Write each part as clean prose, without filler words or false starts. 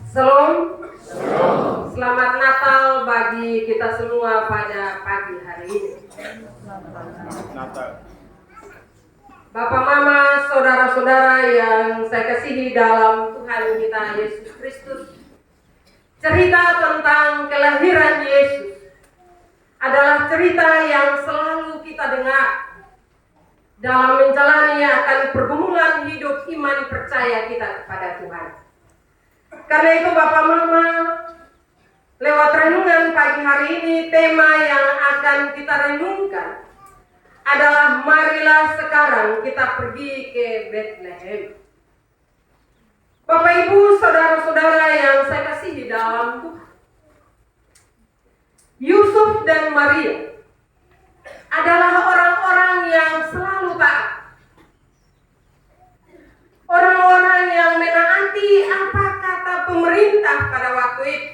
Shalom. Selamat Natal bagi kita semua pada pagi hari ini. Natal. Bapak, Mama, saudara-saudara yang saya kasihi dalam Tuhan kita Yesus Kristus, cerita tentang kelahiran Yesus adalah cerita yang selalu kita dengar dalam menjalani akan pergumulan hidup iman percaya kita kepada Tuhan. Karena itu Bapak Mama, lewat renungan pagi hari ini, tema yang akan kita renungkan adalah marilah sekarang kita pergi ke Bethlehem. Bapak Ibu, saudara-saudara yang saya kasihi dalam Tuhan, Yusuf dan Maria adalah orang-orang yang selalu taat. Orang-orang yang menaati apa kata pemerintah pada waktu itu.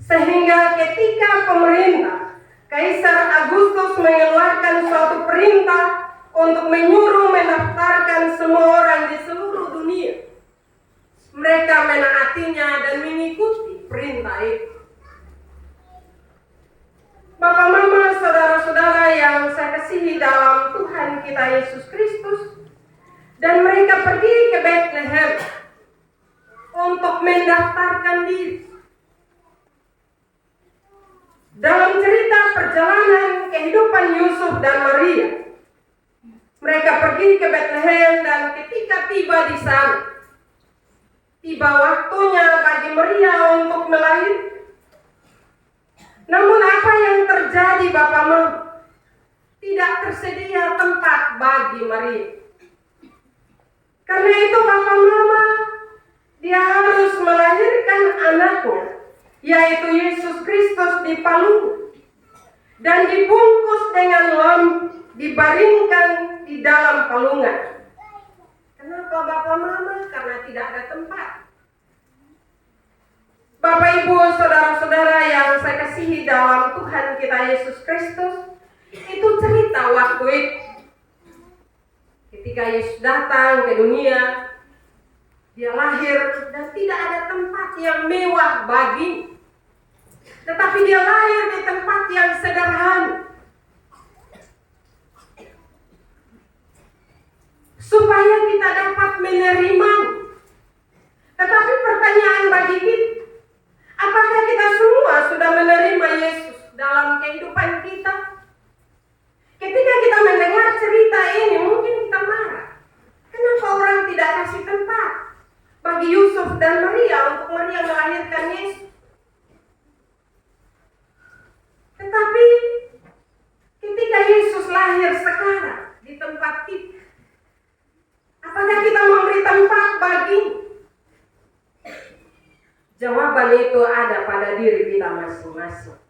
Sehingga ketika pemerintah Kaisar Agustus mengeluarkan suatu perintah untuk menyuruh mendaftarkan semua orang di seluruh dunia, mereka menaatinya dan mengikuti perintah itu. Bapak, Mama, saudara-saudara yang saya kasihi dalam Tuhan kita Yesus Kristus, dan mereka pergi ke Bethlehem untuk mendaftarkan diri. Dalam cerita perjalanan kehidupan Yusuf dan Maria, mereka pergi ke Bethlehem dan ketika tiba di sana, tiba waktunya bagi Maria untuk melahirkan. Namun apa yang terjadi Bapak Mama? Tidak tersedia tempat bagi Maria. Karena itu Bapak Mama, dia harus melahirkan anaknya, yaitu Yesus Kristus di palung dan dibungkus dengan lampu, dibaringkan di dalam palungan. Kenapa Bapak Mama? Karena tidak ada tempat. Bapak Ibu, saudara-saudara yang saya kasihi dalam Tuhan kita Yesus Kristus, itu cerita waktu itu. Ketika Yesus datang ke dunia, dia lahir dan tidak ada tempat yang mewah baginya. Tetapi dia lahir di tempat yang sederhana, supaya kita dapat menerima. Tetapi pertanyaan bagi kita, apakah kita semua sudah menerima Yesus dalam kehidupan kita? Ketika kita mendengar cerita ini, mungkin kita marah. Kenapa orang tidak kasih tempat bagi Yusuf dan Maria untuk Maria melahirkan Yesus? Tetapi ketika Yesus lahir sekarang di tempat kita, apakah kita memberi tempat baginya? Jawaban itu ada pada diri kita masing-masing.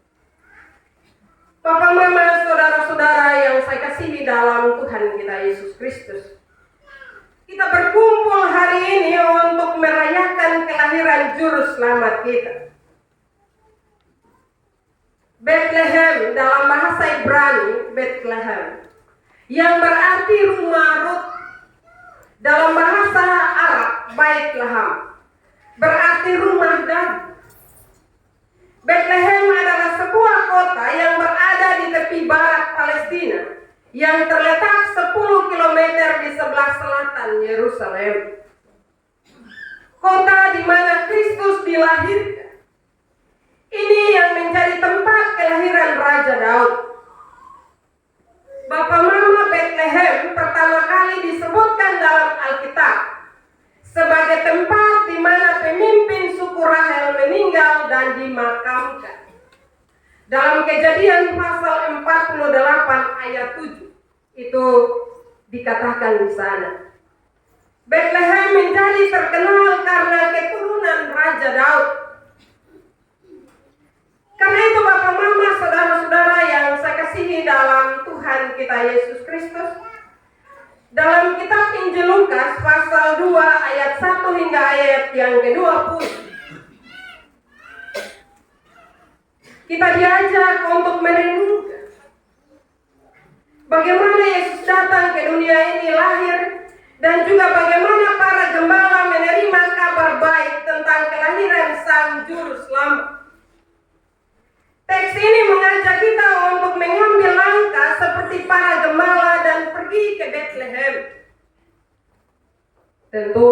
Bapak, Mama, saudara-saudara yang saya kasihi dalam Tuhan kita Yesus Kristus, kita berkumpul hari ini untuk merayakan kelahiran Juru Selamat kita. Bethlehem dalam bahasa Ibrani, Bethlehem, yang berarti rumah Ruth. Dalam bahasa Arab, Bethlehem, berarti rumah Daud. Bethlehem adalah sebuah kota yang berada di tepi barat Palestina, yang terletak 10 km di sebelah selatan Yerusalem. Kota di mana Kristus dilahirkan. Ini yang menjadi tempat kelahiran Raja Daud. Bapak, Mama, Bethlehem pertama kali disebutkan dalam Alkitab sebagai tempat di mana pemimpin suku Rahel meninggal dan dimakamkan. Dalam Kejadian pasal 48 ayat 7 itu dikatakan di sana. Bethlehem menjadi terkenal karena keturunan Raja Daud. Karena itu Bapak, Mama, saudara-saudara yang saya kasihi dalam Tuhan kita Yesus Kristus, dalam kitab Injil Lukas pasal 2 ayat 1 hingga ayat yang ke-20, kita diajak untuk merenungkan bagaimana Yesus datang ke dunia ini lahir, dan juga bagaimana para gembala menerima kabar baik tentang kelahiran kelahiran Sang Juru Selamat. Teks ini mengajak kita untuk mengambil langkah seperti para gembala dan pergi ke Bethlehem. Tentu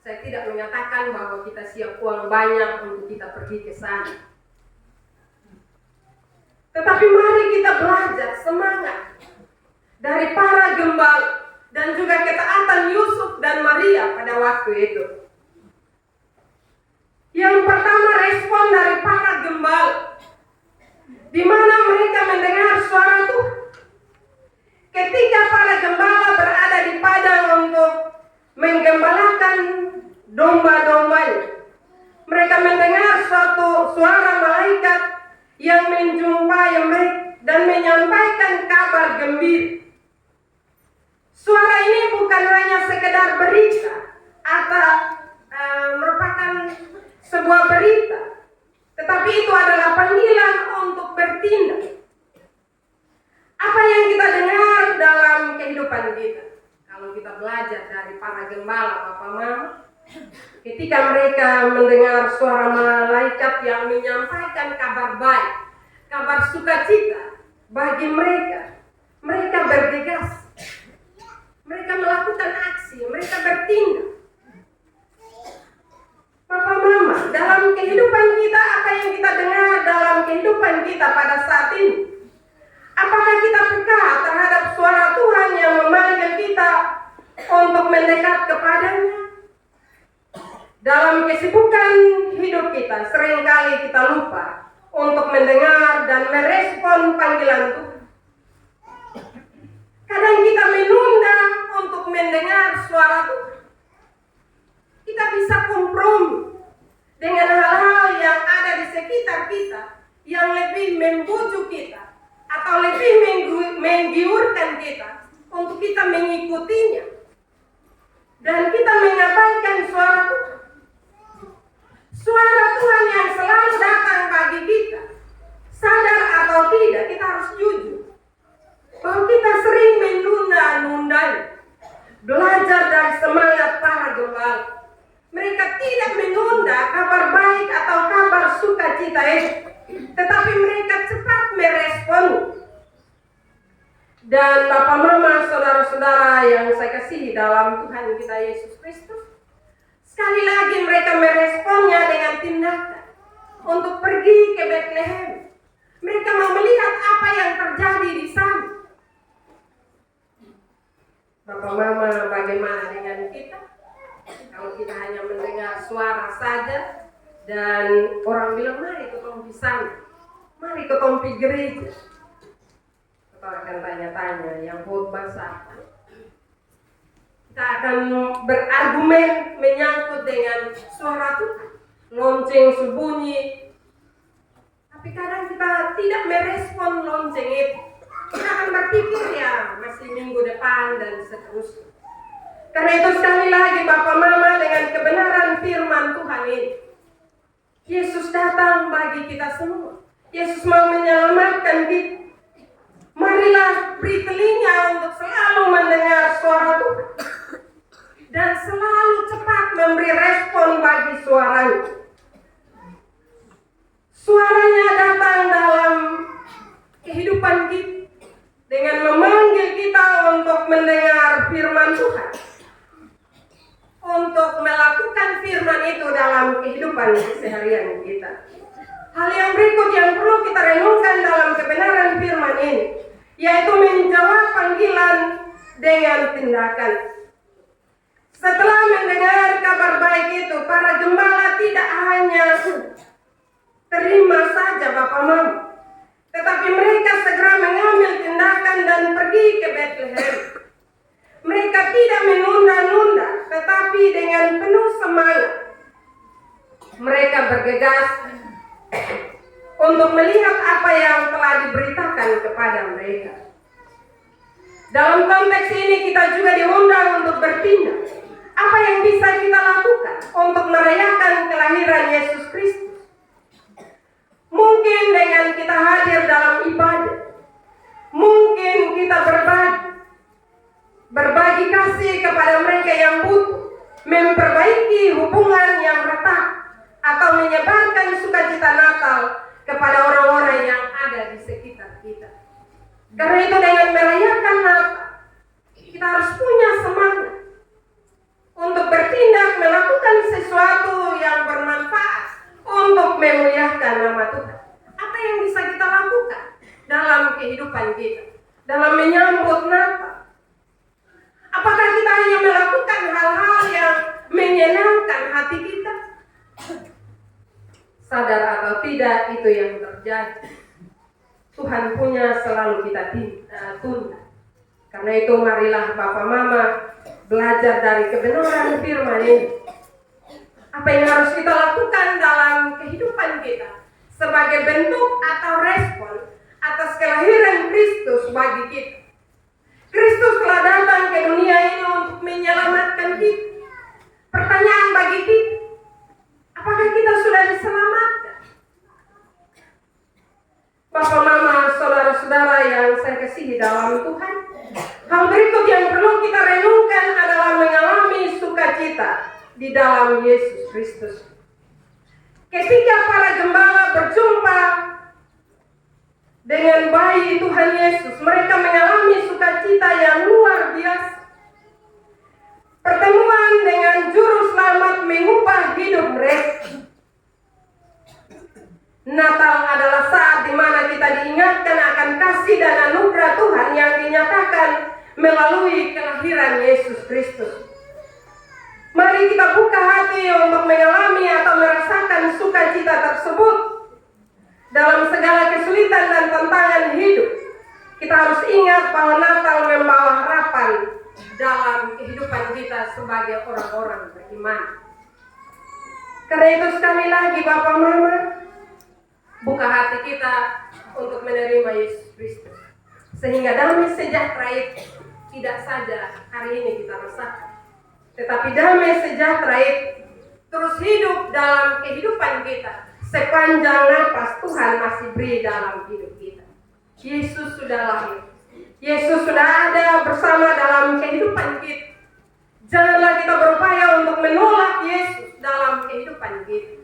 saya tidak menyatakan bahwa kita siap uang banyak untuk kita pergi ke sana. Tetapi mari kita belajar semangat dari para gembala dan juga ketaatan Yusuf dan Maria pada waktu itu. Yang pertama, respon dari para gembala, di mana mereka mendengar suara Tuhan. Ketika para gembala berada di padang untuk menggembalakan domba-dombanya, mereka mendengar suatu suara malaikat yang menjumpai mereka dan menyampaikan kabar gembira. Suara ini bukan hanya sekedar berita atau merupakan sebuah berita, tetapi itu adalah panggilan untuk bertindak. Apa yang kita dengar dalam kehidupan kita, kalau kita belajar dari para gembala, Bapak Mama, ketika mereka mendengar suara malaikat yang menyampaikan kabar baik, kabar sukacita bagi mereka, mereka bergegas, mereka melakukan aksi, mereka bertindak. Bapak Mama, dalam kehidupan kita, apa yang kita dengar dalam kehidupan kita pada saat ini? Apakah kita peka terhadap suara Tuhan yang memanggil kita untuk mendekat kepadanya? Dalam kesibukan hidup kita, seringkali kita lupa untuk mendengar dan merespon panggilan Tuhan. Kadang kita menunda untuk mendengar suara Tuhan. Kita bisa kompromi dengan hal-hal yang ada di sekitar kita yang lebih membujuk kita atau lebih menggiurkan kita untuk kita mengikutinya dan kita mengabaikan suara Tuhan. Suara Tuhan yang selalu datang bagi kita, sadar atau tidak, kita harus jujur bahwa kita sering menunda-nundanya. Belajar dari semangat para gembala, mereka tidak menunda kabar baik atau kabar sukacita itu, tetapi mereka cepat merespon. Dan Bapak Mama, saudara-saudara yang saya kasihi dalam Tuhan kita Yesus Kristus, sekali lagi mereka meresponnya dengan tindakan untuk pergi ke Bethlehem. Mereka mau melihat apa yang terjadi di sana. Bapak Mama, bagaimana dengan kita? Kalau kita hanya mendengar suara saja dan orang bilang mari ketemu di sana, mari ketemu di gereja, kita akan tanya-tanya yang khotbah siapa? Kita akan berargumen menyangkut dengan suara Tuhan, lonceng sebunyi. Tapi kadang kita tidak merespon lonceng itu. Kita akan berpikir ya masih minggu depan dan seterusnya. Karena itu sekali lagi Bapak Mama, dengan kebenaran firman Tuhan ini, Yesus datang bagi kita semua. Yesus mau menyelamatkan kita. Marilah beri telinga untuk selalu mendengar suara Tuhan dan selalu cepat memberi respon bagi suaranya. Suaranya datang dalam kehidupan kita dengan memanggil kita untuk mendengar firman Tuhan, untuk melakukan firman itu dalam kehidupan seharian kita. Hal yang berikut yang perlu kita renungkan dalam kebenaran firman ini, yaitu menjawab panggilan dengan tindakan. Setelah mendengar kabar baik itu, para gembala tidak hanya terima saja Bapak Mama, tetapi mereka segera mengambil tindakan dan pergi ke Bethlehem. Mereka tidak menunda-nunda, tetapi dengan penuh semangat mereka bergegas untuk melihat apa yang telah diberitakan kepada mereka. Dalam konteks ini kita juga diundang untuk bertindak. Apa yang bisa kita lakukan untuk merayakan kelahiran Yesus Kristus? Mungkin dengan kita hadir dalam ibadah, mungkin kita berbagi kasih kepada mereka yang butuh, memperbaiki hubungan yang retak, atau menyebarkan sukacita Natal kepada orang-orang yang ada di sekitar kita. Karena itu dengan merayakan Natal, kita harus punya semangat untuk bertindak melakukan sesuatu yang bermanfaat untuk memuliakan nama Tuhan. Apa yang bisa kita lakukan dalam kehidupan kita, dalam menyambut Natal? Apakah kita hanya melakukan hal-hal yang menyenangkan hati kita? Sadar atau tidak, itu yang terjadi. Tuhan punya selalu kita tunda. Karena itu marilah Bapak Mama belajar dari kebenaran firman ini. Apa yang harus kita lakukan dalam kehidupan kita sebagai bentuk atau respon atas kelahiran Kristus bagi kita. Kristus telah datang ke dunia ini untuk menyelamatkan kita. Pertanyaan bagi kita, apakah kita sudah diselamatkan? Bapak, Mama, saudara-saudara yang saya kasihi dalam Tuhan, hal berikut yang perlu kita renungkan adalah mengalami sukacita di dalam Yesus Kristus. Ketika para gembala berjumpa dengan bayi Tuhan Yesus, mereka mengalami sukacita yang luar biasa. Pertemuan dengan Juru Selamat mengubah hidup mereka. Natal adalah saat di mana kita diingatkan akan kasih dan anugerah Tuhan yang dinyatakan melalui kelahiran Yesus Kristus. Mari kita buka hati untuk mengalami atau merasakan sukacita tersebut. Dalam segala kesulitan dan tantangan hidup, kita harus ingat bahwa Natal membawa harapan dalam kehidupan kita sebagai orang-orang beriman. Karena itu sekali lagi Bapak Mama, buka hati kita untuk menerima Yesus Kristus. Sehingga damai sejahtera itu tidak saja hari ini kita rasakan, tetapi damai sejahtera itu terus hidup dalam kehidupan kita sepanjang napas Tuhan masih beri dalam hidup kita. Yesus sudah lahir, Yesus sudah ada bersama dalam kehidupan kita. Janganlah kita berupaya untuk menolak Yesus dalam kehidupan kita.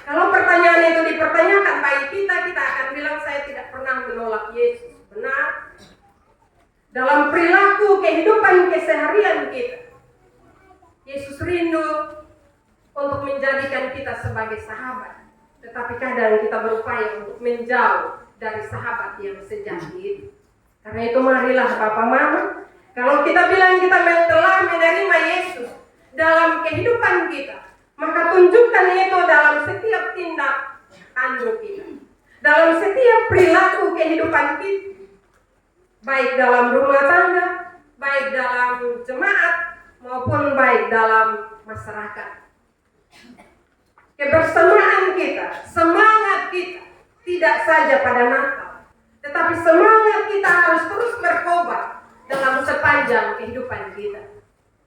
Kalau pertanyaan itu dipertanyakan bagi kita, kita akan bilang saya tidak pernah menolak Yesus. Benar? Dalam perilaku kehidupan keseharian kita, Yesus rindu untuk menjadikan kita sebagai sahabat. Tetapi kadang kita berupaya untuk menjauh dari sahabat yang sejati itu. Karena itu marilah Bapak Mama, kalau kita bilang kita telah menerima Yesus dalam kehidupan kita, maka tunjukkan itu dalam setiap tindak tanduk kita, dalam setiap perilaku kehidupan kita, baik dalam rumah tangga, baik dalam jemaat, maupun baik dalam masyarakat. Kebersamaan kita, semangat kita tidak saja pada Natal, tetapi semangat kita harus terus berkobar dalam sepanjang kehidupan kita.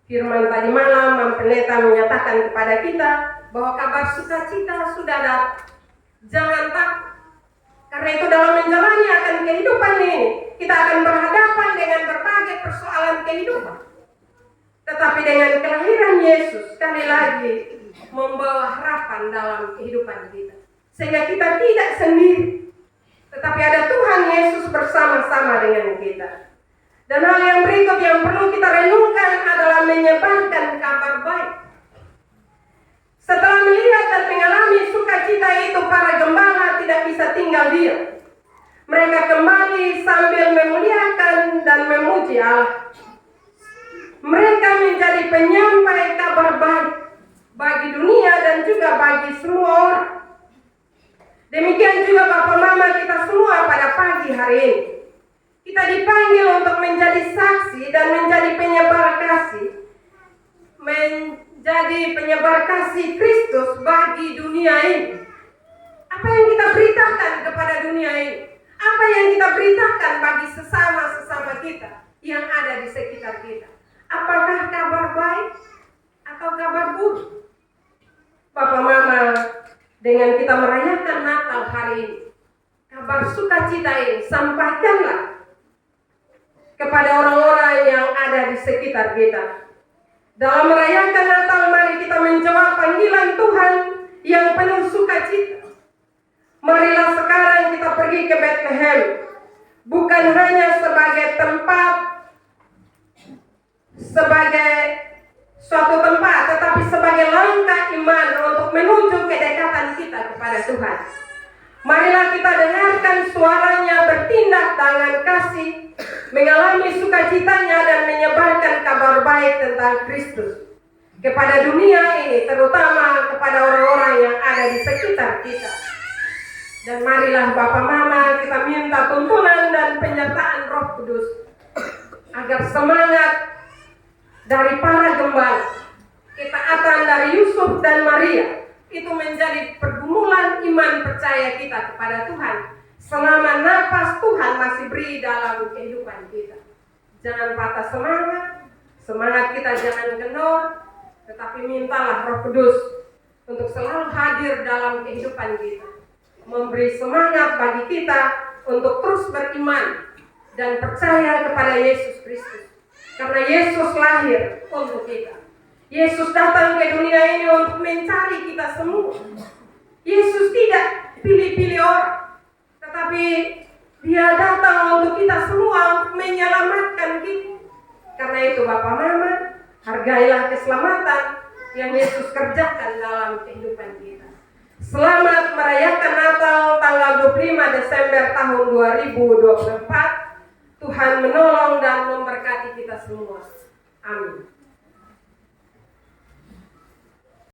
Firman tadi malam Pendeta menyatakan kepada kita bahwa kabar sukacita sudah datang. Jangan takut. Karena itu dalam menjalani akan kehidupan ini, kita akan berhadapan dengan berbagai persoalan kehidupan. Tetapi dengan kelahiran Yesus, sekali lagi membawa harapan dalam kehidupan kita. Sehingga kita tidak sendiri, tetapi ada Tuhan Yesus bersama-sama dengan kita. Dan hal yang berikut yang perlu kita renungkan adalah menyebarkan kabar baik. Setelah melihat dan mengalami sukacita itu, para gembala tidak bisa tinggal diam. Mereka kembali sambil memuliakan dan memuji Allah. Mereka menjadi penyampai kabar baik bagi dunia dan juga bagi semua orang. Demikian juga Bapak Mama kita semua pada pagi hari ini. Kita dipanggil untuk menjadi saksi dan menjadi penyebar kasih. Menjadi penyebar kasih Kristus bagi dunia ini. Apa yang kita beritakan kepada dunia ini? Apa yang kita beritakan bagi sesama-sesama kita yang ada di sekitar kita? Apakah kabar baik atau kabar buruk? Bapak Mama, dengan kita merayakan Natal hari ini, kabar sukacita ini sampaikanlah kepada orang-orang yang ada di sekitar kita. Dalam merayakan Natal, mari kita menjawab panggilan Tuhan yang penuh sukacita. Marilah sekarang kita pergi ke Bethlehem, bukan hanya sebagai tempat, sebagai suatu tempat, tetapi sebagai langkah iman untuk menuju kedekatan kita kepada Tuhan. Marilah kita dengarkan suaranya bertindak dengan kasih, mengalami sukacitanya dan menyebarkan kabar baik tentang Kristus kepada dunia ini, terutama kepada orang-orang yang ada di sekitar kita. Dan marilah Bapak Mama kita minta tuntunan dan penyertaan Roh Kudus agar semangat dari para gembala, ketaatan dari Yusuf dan Maria itu menjadi pergumulan iman percaya kita kepada Tuhan selama nafas Tuhan masih beri dalam kehidupan kita. Jangan patah semangat, semangat kita jangan kendor, tetapi mintalah Roh Kudus untuk selalu hadir dalam kehidupan kita, memberi semangat bagi kita untuk terus beriman dan percaya kepada Yesus Kristus. Karena Yesus lahir untuk kita. Yesus datang ke dunia ini untuk mencari kita semua. Yesus tidak pilih-pilih orang, tetapi Dia datang untuk kita semua, untuk menyelamatkan kita. Karena itu Bapak Mama, hargailah keselamatan yang Yesus kerjakan dalam kehidupan kita. Selamat merayakan Natal tanggal 25 Desember tahun 2024. Tuhan menolong dan memberkati kita semua. Amin.